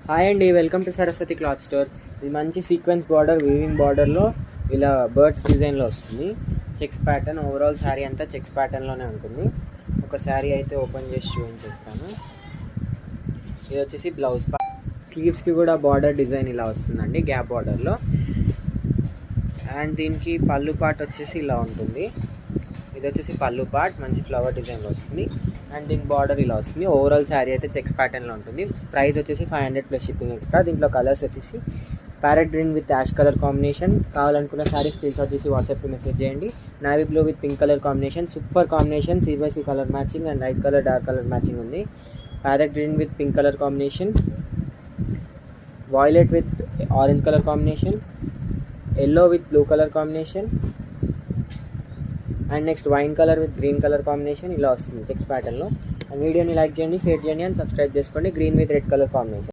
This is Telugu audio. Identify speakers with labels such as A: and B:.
A: హాయ్ అండి, welcome to Saraswati cloth store. ఇది మంచి సీక్వెన్స్ బార్డర్, వీవింగ్ బార్డర్లో ఇలా బర్డ్స్ డిజైన్లో వస్తుంది. చెక్స్ ప్యాటర్న్, ఓవరాల్ శారీ అంతా చెక్స్ ప్యాటర్న్లోనే ఉంటుంది. ఒక శారీ అయితే ఓపెన్ చేసి చూపించేస్తాను. ఇది వచ్చేసి బ్లౌజ్ స్లీవ్స్కి కూడా బార్డర్ డిజైన్ ఇలా వస్తుందండి, గ్యాప్ బార్డర్లో. అండ్ దీనికి పళ్ళు పార్ట్ వచ్చేసి ఇలా ఉంటుంది. ఇది వచ్చేసి పళ్ళు పార్ట్ మంచి ఫ్లవర్ డిజైన్లో వస్తుంది. అండ్ దీని బార్డర్ ఇలా వస్తుంది. ఓవరాల్ శారీ అయితే చెక్స్ ప్యాటర్న్లో ఉంటుంది. ప్రైస్ వచ్చేసి 500 ప్లస్ షిప్పింగ్ ఎక్స్ట్రా. దీంట్లో కలర్స్ వచ్చేసి parrot green with ash colour combination. కావాలనుకున్న శారీ స్క్రీన్ షాట్ తీసి వాట్సాప్కి మెసేజ్ చేయండి. Navy blue with pink colour combination, super combination. See colour matching and light colour dark colour matching ఉంది. Parrot green with pink colour combination, violet with orange colour combination, yellow with blue colour combination and next wine colour with green colour combination ఇలా వస్తుంది చెక్స్ ప్యాటర్న్లో. అండ్ వీడియోని లైక్ చేయండి, షేర్ చేయండి అండ్ సబ్స్క్రైబ్ చేసుకోండి. Green with red colour combination.